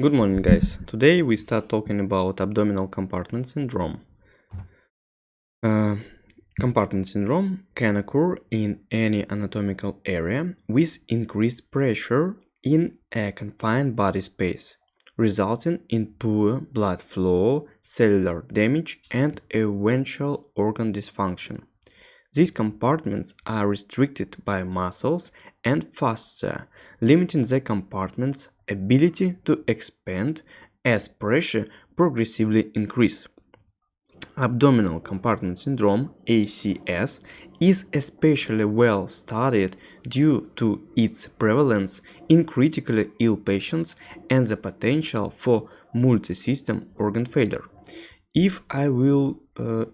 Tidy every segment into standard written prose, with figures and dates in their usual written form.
Good morning, guys. Today we start talking about abdominal compartment syndrome. Uh, Compartment syndrome can occur in any anatomical area with increased pressure in a confined body space, resulting in poor blood flow, cellular damage, and eventual organ dysfunction. These compartments are restricted by muscles and fascia, limiting the compartment's ability to expand as pressure progressively increases. Abdominal compartment syndrome (ACS) is especially well studied due to its prevalence in critically ill patients and the potential for multi-system organ failure. If I will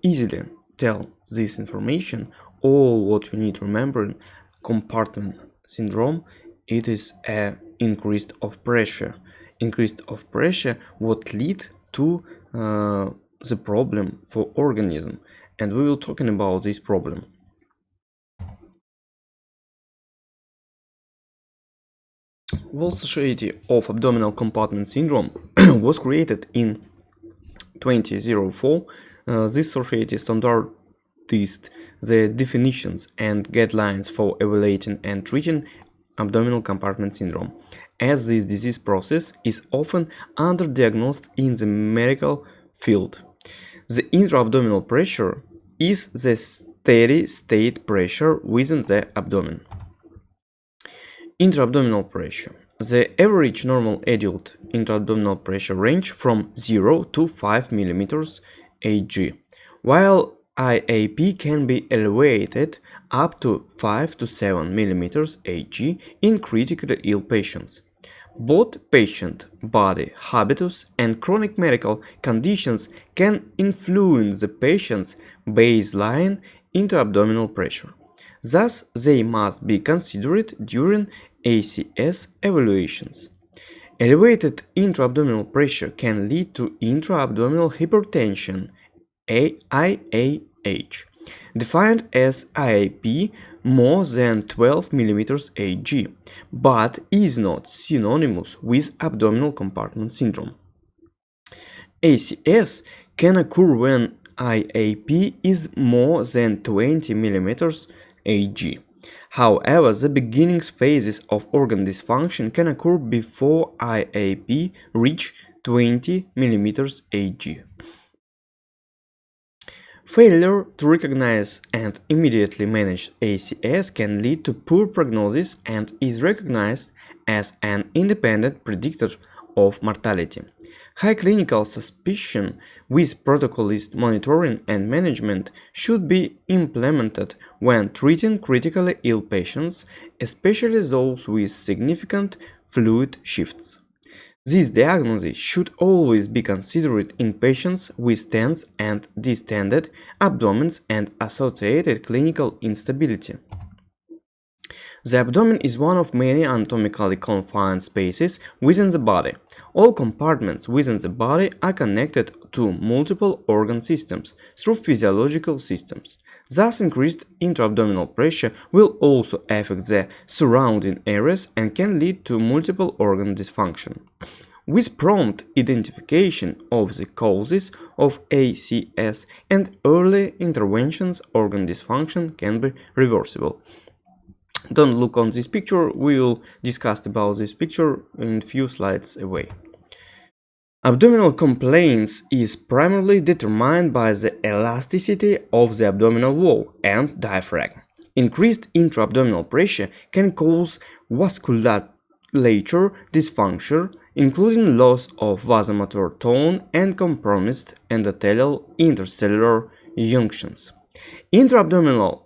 easily tell this information, all what you need to remember in compartment syndrome, it is a increase of pressure. Increase of pressure what lead to the problem for organism, and we will talking about this problem. World Society of Abdominal Compartment Syndrome was created in 2004. This society standardized the definitions and guidelines for evaluating and treating abdominal compartment syndrome, as this disease process is often underdiagnosed in the medical field. The intra-abdominal pressure is the steady state pressure within the abdomen. Intra-abdominal pressure. The average normal adult intra-abdominal pressure range from 0 to 5 mm Hg, while IAP can be elevated up to 5 to 7 mm Hg in critically ill patients. Both patient body habitus and chronic medical conditions can influence the patient's baseline intra-abdominal pressure. Thus, they must be considered during ACS evaluations. Elevated intra-abdominal pressure can lead to intra-abdominal hypertension, IAH, defined as IAP more than 12 mm Hg, but is not synonymous with abdominal compartment syndrome. ACS can occur when IAP is more than 20 mm Hg. However, the beginning phases of organ dysfunction can occur before IAP reach 20 mm Hg. Failure to recognize and immediately manage ACS can lead to poor prognosis and is recognized as an independent predictor of mortality. High clinical suspicion with protocolized monitoring and management should be implemented when treating critically ill patients, especially those with significant fluid shifts. This diagnosis should always be considered in patients with tense and distended abdomens and associated clinical instability. The abdomen is one of many anatomically confined spaces within the body. All compartments within the body are connected to multiple organ systems through physiological systems. Thus, increased intra-abdominal pressure will also affect the surrounding areas and can lead to multiple organ dysfunction. With prompt identification of the causes of ACS and early interventions, organ dysfunction can be reversible. Don't look on this picture, we will discuss about this picture in few slides away. Abdominal complaints is primarily determined by the elasticity of the abdominal wall and diaphragm. Increased intra-abdominal pressure can cause vasculature dysfunction, including loss of vasomotor tone and compromised endothelial intercellular junctions. Intra-abdominal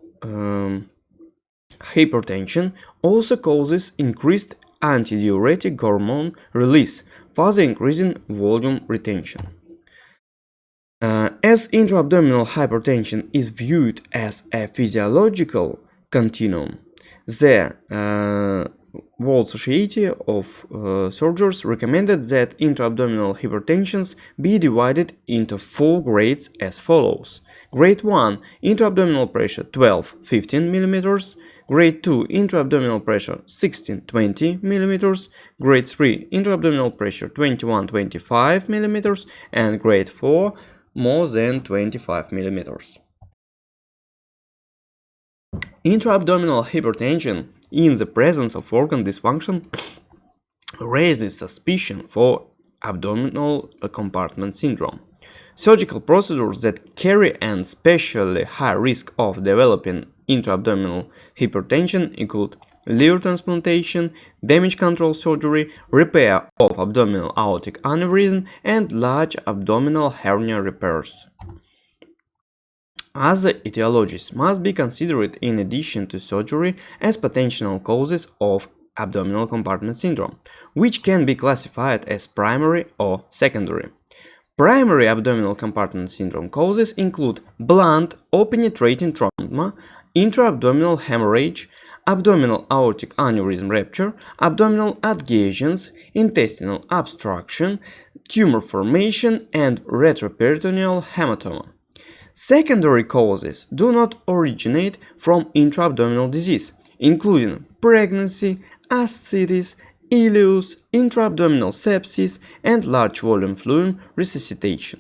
hypertension also causes increased antidiuretic hormone release, further increasing volume retention. As intra-abdominal hypertension is viewed as a physiological continuum, the World Society of Surgeons recommended that intra-abdominal hypertensions be divided into 4 grades as follows. Grade 1 intra-abdominal pressure 12-15 mm, Grade 2 intra-abdominal pressure 16-20 mm, Grade 3 intra-abdominal pressure 21-25 mm, and Grade 4 more than 25 mm. Intra-abdominal hypertension in the presence of organ dysfunction raises suspicion for abdominal compartment syndrome. Surgical procedures that carry an especially high risk of developing intra-abdominal hypertension include liver transplantation, damage control surgery, repair of abdominal aortic aneurysm, and large abdominal hernia repairs. Other etiologies must be considered in addition to surgery as potential causes of abdominal compartment syndrome, which can be classified as primary or secondary. Primary abdominal compartment syndrome causes include blunt or penetrating trauma, intra-abdominal hemorrhage, abdominal aortic aneurysm rupture, abdominal adhesions, intestinal obstruction, tumor formation, and retroperitoneal hematoma. Secondary causes do not originate from intra-abdominal disease, including pregnancy, ascites, ileus, intra-abdominal sepsis, and large volume fluid resuscitation.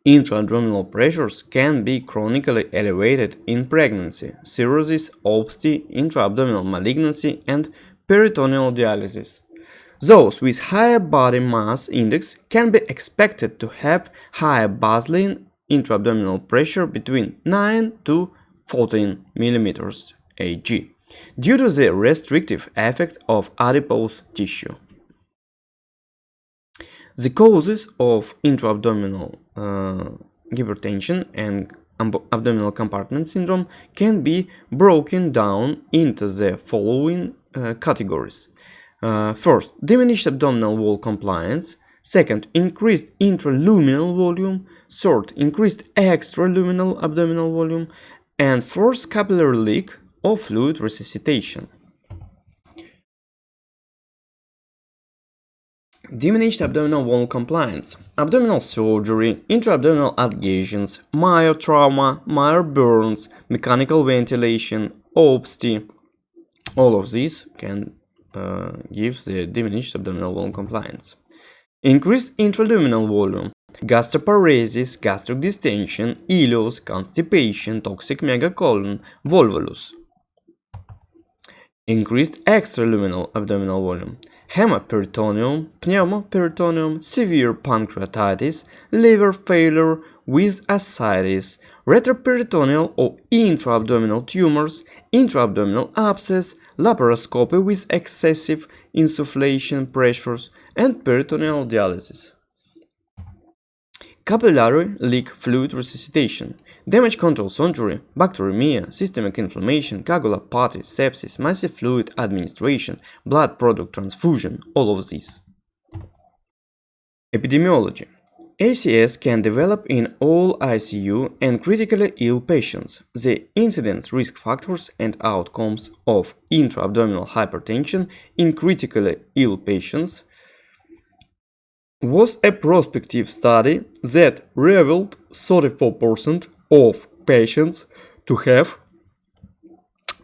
Intra-abdominal pressures can be chronically elevated in pregnancy, cirrhosis, obesity, intra-abdominal malignancy, and peritoneal dialysis. Those with higher body mass index can be expected to have higher baseline intra-abdominal pressure between 9 to 14 mm Hg due to the restrictive effect of adipose tissue. The causes of intra-abdominal hypertension and abdominal compartment syndrome can be broken down into the following categories. First, diminished abdominal wall compliance. Second, increased intraluminal volume. Third, increased extraluminal abdominal volume. And fourth, capillary leak or fluid resuscitation. Diminished abdominal wall compliance, abdominal surgery, intra-abdominal adhesions, myotrauma, myoburns, mechanical ventilation, obesity. All of these can give the diminished abdominal wall compliance. Increased intraluminal volume, gastroparesis, gastric distension, ileus, constipation, toxic megacolon, volvulus. Increased extraluminal abdominal volume, hemiperitoneum, pneumoperitoneum, severe pancreatitis, liver failure with ascites, retroperitoneal or intra-abdominal tumors, intra-abdominal abscess, laparoscopy with excessive insufflation pressures, and peritoneal dialysis. Capillary leak fluid resuscitation, damage control surgery, bacteremia, systemic inflammation, coagulopathy, sepsis, massive fluid administration, blood product transfusion, all of these. Epidemiology. ACS can develop in all ICU and critically ill patients. The incidence, risk factors, and outcomes of intra-abdominal hypertension in critically ill patients was a prospective study that revealed 34% of patients to have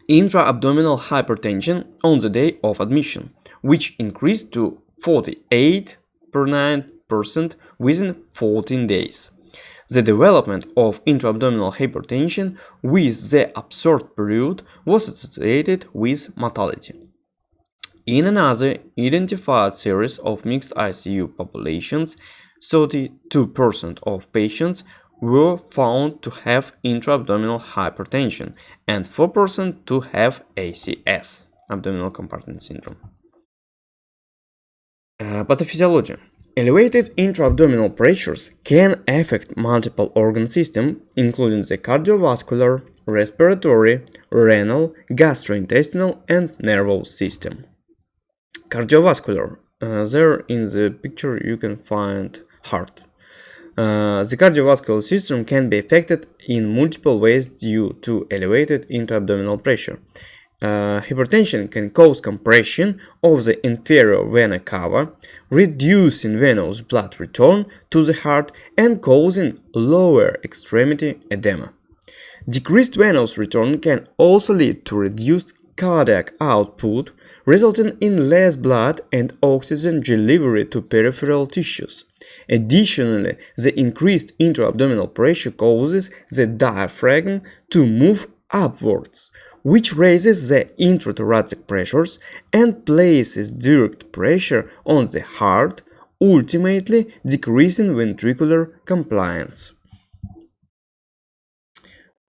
intra-abdominal hypertension on the day of admission, which increased to 48.9% within 14 days. The development of intra-abdominal hypertension with the observed period was associated with mortality. In another identified series of mixed ICU populations, 32% of patients were found to have intra-abdominal hypertension and 4% to have ACS, abdominal compartment syndrome. Pathophysiology. Elevated intra-abdominal pressures can affect multiple organ systems, including the cardiovascular, respiratory, renal, gastrointestinal, and nervous system. Cardiovascular. There in the picture you can find heart. The cardiovascular system can be affected in multiple ways due to elevated intra-abdominal pressure. Hypertension can cause compression of the inferior vena cava, reducing venous blood return to the heart and causing lower extremity edema. Decreased venous return can also lead to reduced cardiac output, resulting in less blood and oxygen delivery to peripheral tissues. Additionally, the increased intra-abdominal pressure causes the diaphragm to move upwards, which raises the intrathoracic pressures and places direct pressure on the heart, ultimately decreasing ventricular compliance.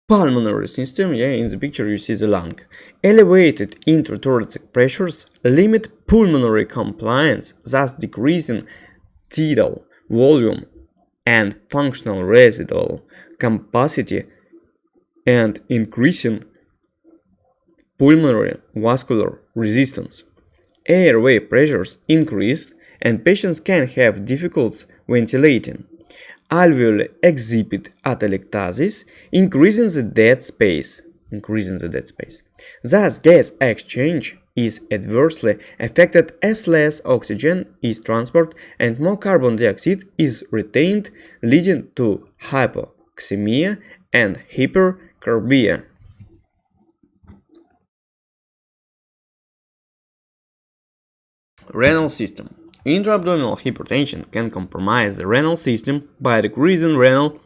Pulmonary system, in the picture you see the lung. Elevated intrathoracic pressures limit pulmonary compliance, thus decreasing tidal volume and functional residual capacity and increasing pulmonary vascular resistance. Airway pressures increase and patients can have difficulties ventilating. Alveoli exhibit atelectasis, increasing the dead space. Thus, gas exchange is adversely affected as less oxygen is transported and more carbon dioxide is retained, leading to hypoxemia and hypercarbia. Renal system. Intra-abdominal hypertension can compromise the renal system by decreasing renal,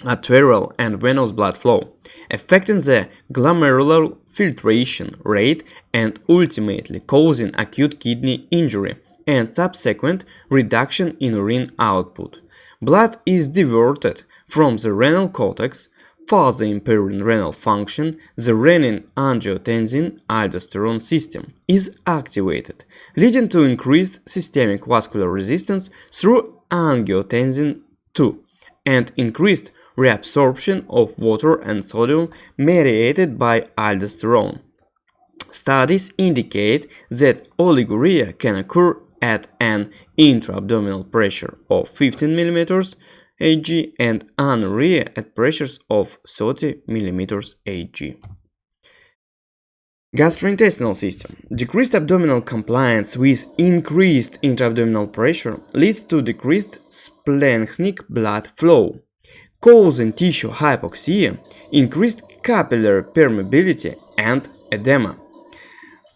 arterial, and venous blood flow, affecting the glomerular filtration rate and ultimately causing acute kidney injury and subsequent reduction in urine output. Blood is diverted from the renal cortex, further impairing renal function. The renin-angiotensin-aldosterone system is activated, leading to increased systemic vascular resistance through angiotensin II and increased reabsorption of water and sodium mediated by aldosterone. Studies indicate that oliguria can occur at an intra-abdominal pressure of 15 mm Hg and anuria at pressures of 30 mm Hg. Gastrointestinal system. Decreased abdominal compliance with increased intra-abdominal pressure leads to decreased splenic blood flow, causing tissue hypoxia, increased capillary permeability, and edema.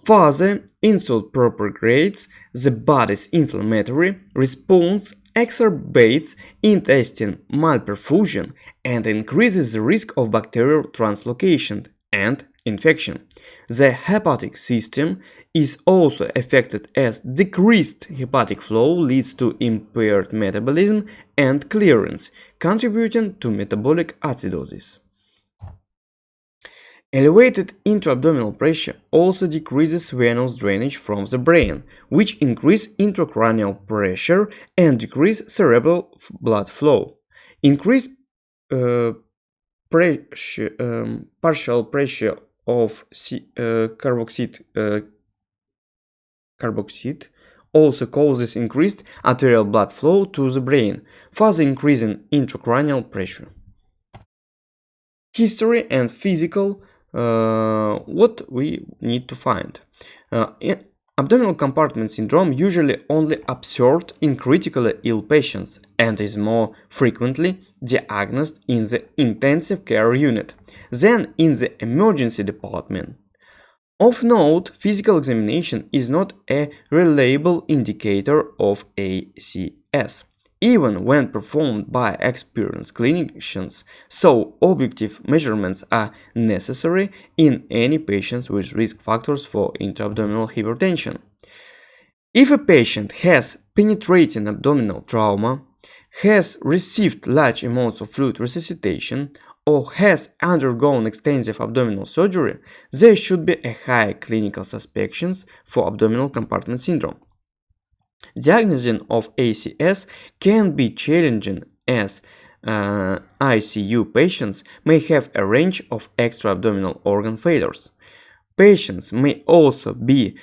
Further, insult propagates the body's inflammatory response, exacerbates intestine malperfusion, and increases the risk of bacterial translocation and infection. The hepatic system is also affected as decreased hepatic flow leads to impaired metabolism and clearance, contributing to metabolic acidosis. Elevated intra-abdominal pressure also decreases venous drainage from the brain, which increases intracranial pressure and decreases cerebral blood flow. Increased partial pressure of carboxide also causes increased arterial blood flow to the brain, further increasing intracranial pressure. History and physical. What we need to find. Abdominal compartment syndrome usually only observed in critically ill patients and is more frequently diagnosed in the intensive care unit than in the emergency department. Of note, physical examination is not a reliable indicator of ACS, even when performed by experienced clinicians, so objective measurements are necessary in any patients with risk factors for intra-abdominal hypertension. If a patient has penetrating abdominal trauma, has received large amounts of fluid resuscitation, or has undergone extensive abdominal surgery, there should be a high clinical suspicion for abdominal compartment syndrome. Diagnosing of ACS can be challenging as ICU patients may have a range of extra-abdominal organ failures. Patients may also be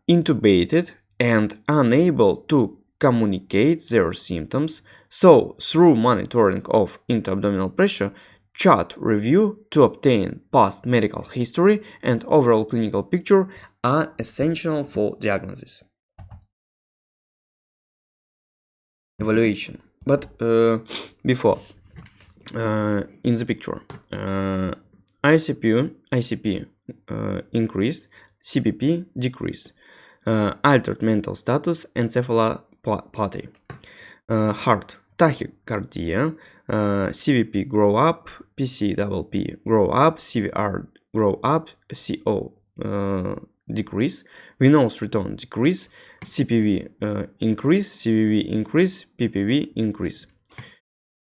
intubated and unable to communicate their symptoms, so through monitoring of intra-abdominal pressure, chart review to obtain past medical history and overall clinical picture are essential for diagnosis. Evaluation. But before, in the picture, ICP increased, CPP decreased, altered mental status, encephalopathy, heart tachycardia, CVP grow up, PCPP grow up, CVR grow up, CO decrease, venous return decrease, CPV increase, CVV increase, PPV increase.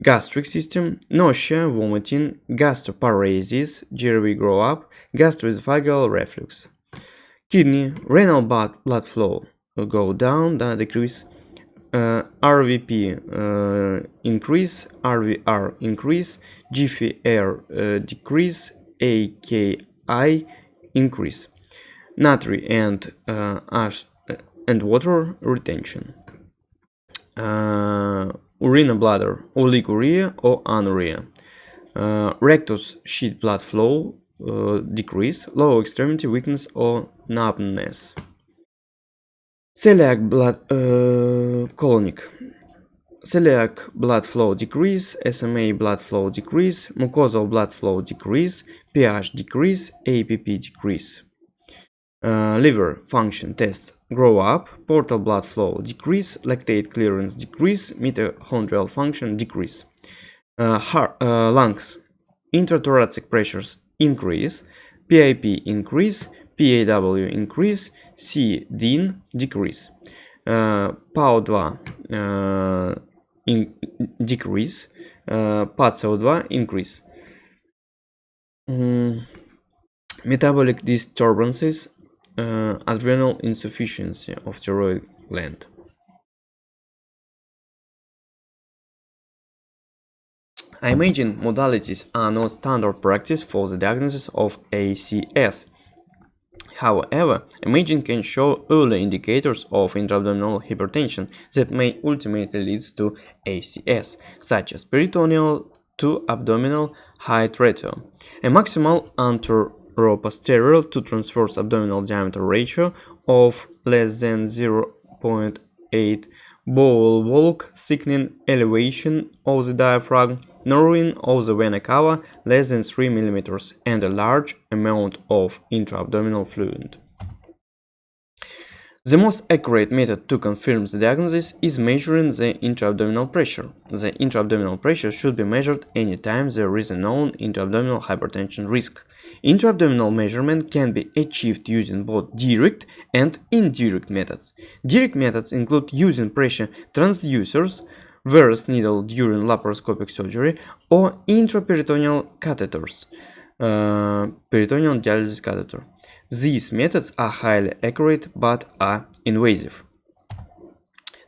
Gastric system, nausea, vomiting, gastroparesis, GRV grow up, gastroesophageal reflux. Kidney, renal blood flow go down, decrease, RVP increase, RVR increase, GFR decrease, AKI increase. Natrient and ash and water retention. Urine bladder, oliguria or anuria. Rectus sheath blood flow decrease, lower extremity weakness or numbness. Celiac blood colonic. Celiac blood flow decrease, SMA blood flow decrease, mucosal blood flow decrease, pH decrease, APP decrease. Liver function test grow up, portal blood flow decrease, lactate clearance decrease, mitochondrial function decrease. Lungs, intrathoracic pressures increase, PIP increase, PAW increase, CDIN decrease. PAO2 decrease, PATCO2 increase. Metabolic disturbances, adrenal insufficiency of thyroid gland. Imaging modalities are not standard practice for the diagnosis of ACS. However, imaging can show early indicators of intra-abdominal hypertension that may ultimately lead to ACS, such as peritoneal to abdominal height ratio, a maximal anteroposterior to transverse abdominal diameter ratio of less than 0.8, bowel walk thickening, elevation of the diaphragm, narrowing of the vena cava less than 3 mm, and a large amount of intra-abdominal fluid. The most accurate method to confirm the diagnosis is measuring the intra-abdominal pressure. The intra-abdominal pressure should be measured anytime there is a known intra-abdominal hypertension risk. Intra-abdominal measurement can be achieved using both direct and indirect methods. Direct methods include using pressure transducers, Ver's needle during laparoscopic surgery, or intraperitoneal catheters, peritoneal dialysis catheter. These methods are highly accurate but are invasive.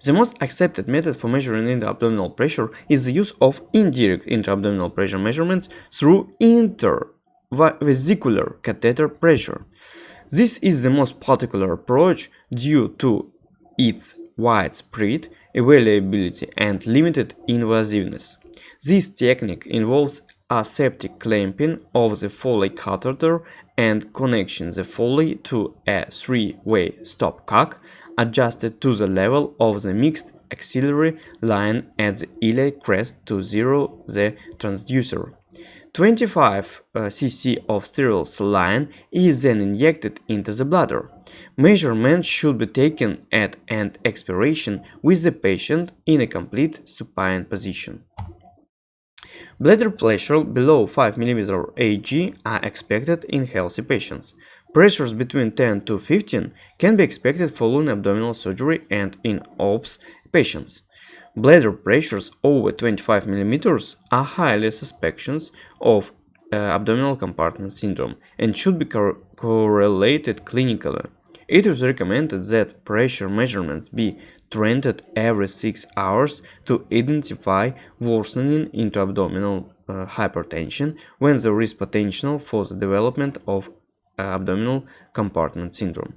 The most accepted method for measuring intra-abdominal pressure is the use of indirect intra-abdominal pressure measurements through intervesicular catheter pressure. This is the most particular approach due to its widespread availability and limited invasiveness. This technique involves aseptic clamping of the Foley catheter and connecting the Foley to a three-way stopcock adjusted to the level of the mixed axillary line at the iliac crest to zero the transducer. 25 cc of sterile saline is then injected into the bladder. Measurements should be taken at end expiration with the patient in a complete supine position. Bladder pressure below 5 mm Ag are expected in healthy patients. Pressures between 10 to 15 can be expected following abdominal surgery and in obese patients. Bladder pressures over 25 mm are highly suspicious of abdominal compartment syndrome and should be correlated clinically. It is recommended that pressure measurements be trended every 6 hours to identify worsening intra-abdominal hypertension when there is potential for the development of abdominal compartment syndrome.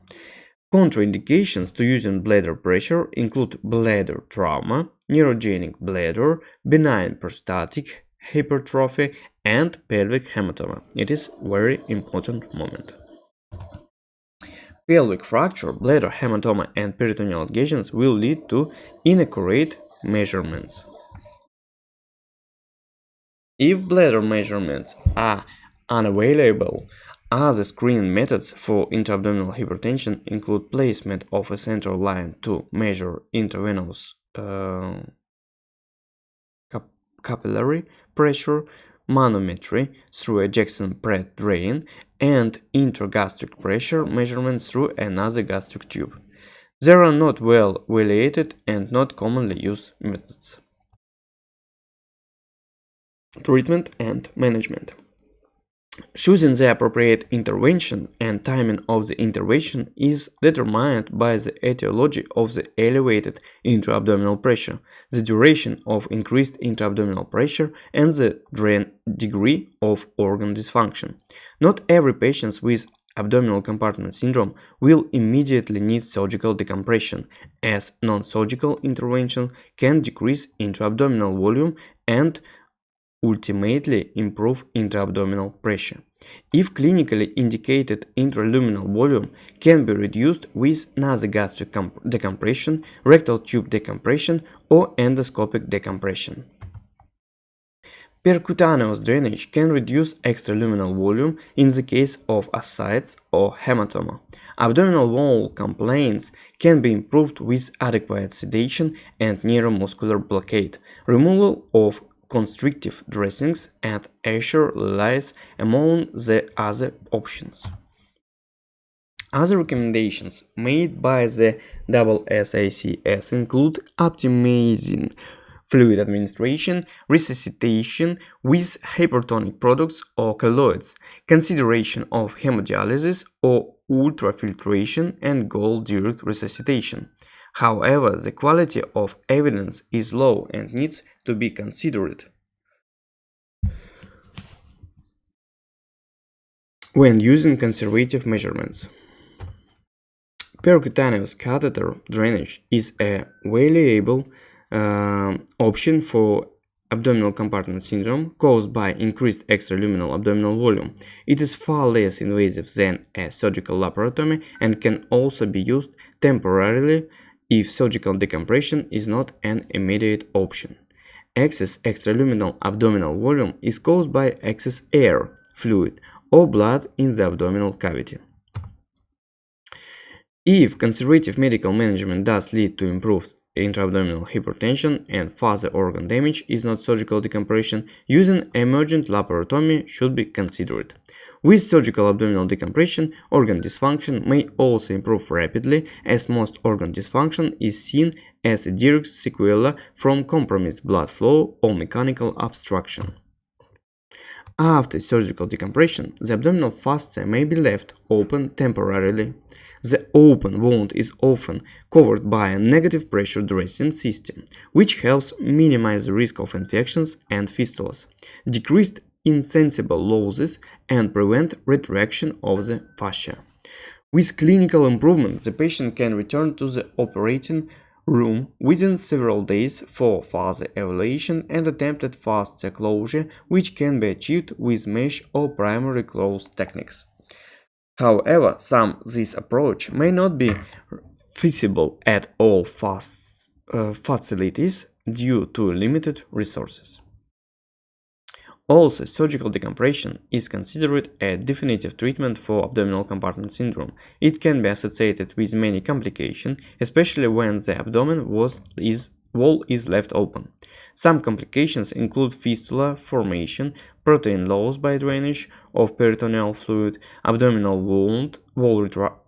Contraindications to using bladder pressure include bladder trauma, neurogenic bladder, benign prostatic hypertrophy, and pelvic hematoma. It is very important moment. Pelvic fracture, bladder hematoma, and peritoneal adhesions will lead to inaccurate measurements. If bladder measurements are unavailable, other screening methods for intra-abdominal hypertension include placement of a central line to measure intravenous capillary pressure, manometry through a Jackson-Pratt drain, and intragastric pressure measurements through another gastric tube. There are not well validated and not commonly used methods. Treatment and management. Choosing the appropriate intervention and timing of the intervention is determined by the etiology of the elevated intra-abdominal pressure, the duration of increased intra-abdominal pressure, and the degree of organ dysfunction. Not every patient with abdominal compartment syndrome will immediately need surgical decompression, as non-surgical intervention can decrease intra-abdominal volume and ultimately improve intra-abdominal pressure. If clinically indicated intraluminal volume can be reduced with nasogastric decompression, rectal tube decompression, or endoscopic decompression. Percutaneous drainage can reduce extraluminal volume in the case of ascites or hematoma. Abdominal wall complaints can be improved with adequate sedation and neuromuscular blockade, removal of constrictive dressings, and Asher lies among the other options. Other recommendations made by the AACS include optimizing fluid administration, resuscitation with hypertonic products or colloids, consideration of hemodialysis or ultrafiltration, and goal-direct resuscitation. However, the quality of evidence is low and needs to be considered when using conservative measurements. Percutaneous catheter drainage is a valuable option for abdominal compartment syndrome caused by increased extraluminal abdominal volume. It is far less invasive than a surgical laparotomy and can also be used temporarily if surgical decompression is not an immediate option. Excess extraluminal abdominal volume is caused by excess air, fluid, or blood in the abdominal cavity. If conservative medical management does lead to improved intra-abdominal hypertension and further organ damage is not surgical decompression, using emergent laparotomy should be considered. With surgical abdominal decompression, organ dysfunction may also improve rapidly, as most organ dysfunction is seen as a direct sequela from compromised blood flow or mechanical obstruction. After surgical decompression, the abdominal fascia may be left open temporarily. The open wound is often covered by a negative pressure dressing system, which helps minimize the risk of infections and fistulas, decreased insensible losses, and prevent retraction of the fascia. With clinical improvement, the patient can return to the operating room within several days for further evaluation and attempted fascia closure, which can be achieved with mesh or primary close techniques. However, this approach may not be feasible at all facilities due to limited resources. Also, surgical decompression is considered a definitive treatment for abdominal compartment syndrome. It can be associated with many complications, especially when the abdomen wall is left open. Some complications include fistula formation, protein loss by drainage of peritoneal fluid, abdominal wall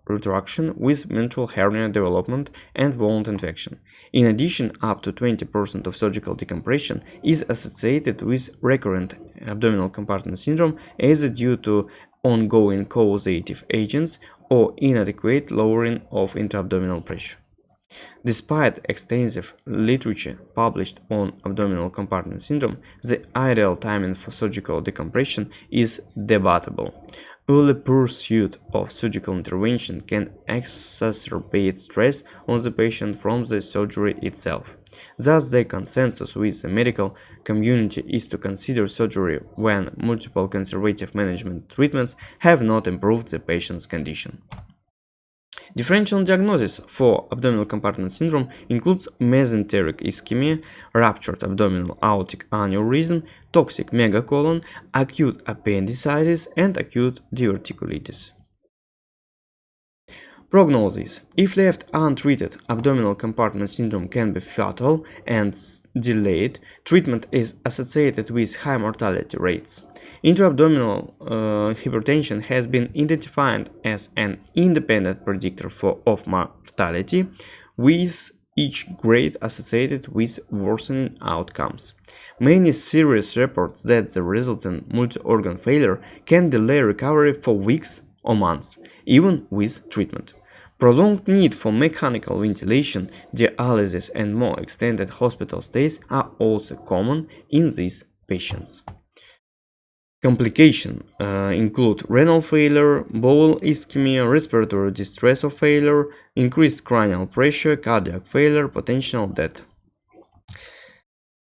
retraction with mitral hernia development, and wound infection. In addition, up to 20% of surgical decompression is associated with recurrent abdominal compartment syndrome, either due to ongoing causative agents or inadequate lowering of intra-abdominal pressure. Despite extensive literature published on abdominal compartment syndrome, the ideal timing for surgical decompression is debatable. Early pursuit of surgical intervention can exacerbate stress on the patient from the surgery itself. Thus, the consensus with the medical community is to consider surgery when multiple conservative management treatments have not improved the patient's condition. Differential diagnosis for abdominal compartment syndrome includes mesenteric ischemia, ruptured abdominal aortic aneurysm, toxic megacolon, acute appendicitis, and acute diverticulitis. Prognosis. If left untreated, abdominal compartment syndrome can be fatal and delayed. Treatment is associated with high mortality rates. Intra-abdominal hypertension has been identified as an independent predictor of mortality, with each grade associated with worsening outcomes. Many serious reports that the resultant multi-organ failure can delay recovery for weeks or months, even with treatment. Prolonged need for mechanical ventilation, dialysis, and more extended hospital stays are also common in these patients. Complications include renal failure, bowel ischemia, respiratory distress or failure, increased cranial pressure, cardiac failure, potential death.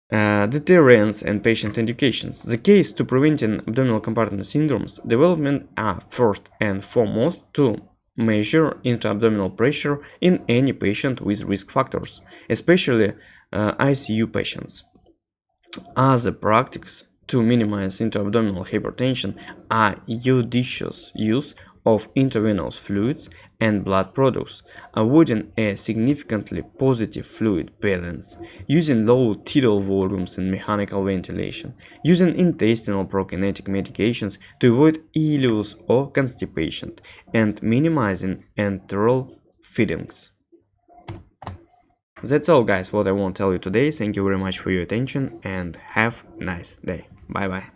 Deterrence and patient educations. The keys to preventing abdominal compartment syndromes development are first and foremost to measure intra-abdominal pressure in any patient with risk factors, especially ICU patients. Other practices to minimize intra-abdominal hypertension are judicious use of intravenous fluids and blood products, avoiding a significantly positive fluid balance, using low tidal volumes in mechanical ventilation, using intestinal prokinetic medications to avoid ileus or constipation, and minimizing enteral feedings. That's all, guys, what I want to tell you today. Thank you very much for your attention and have a nice day. Bye bye.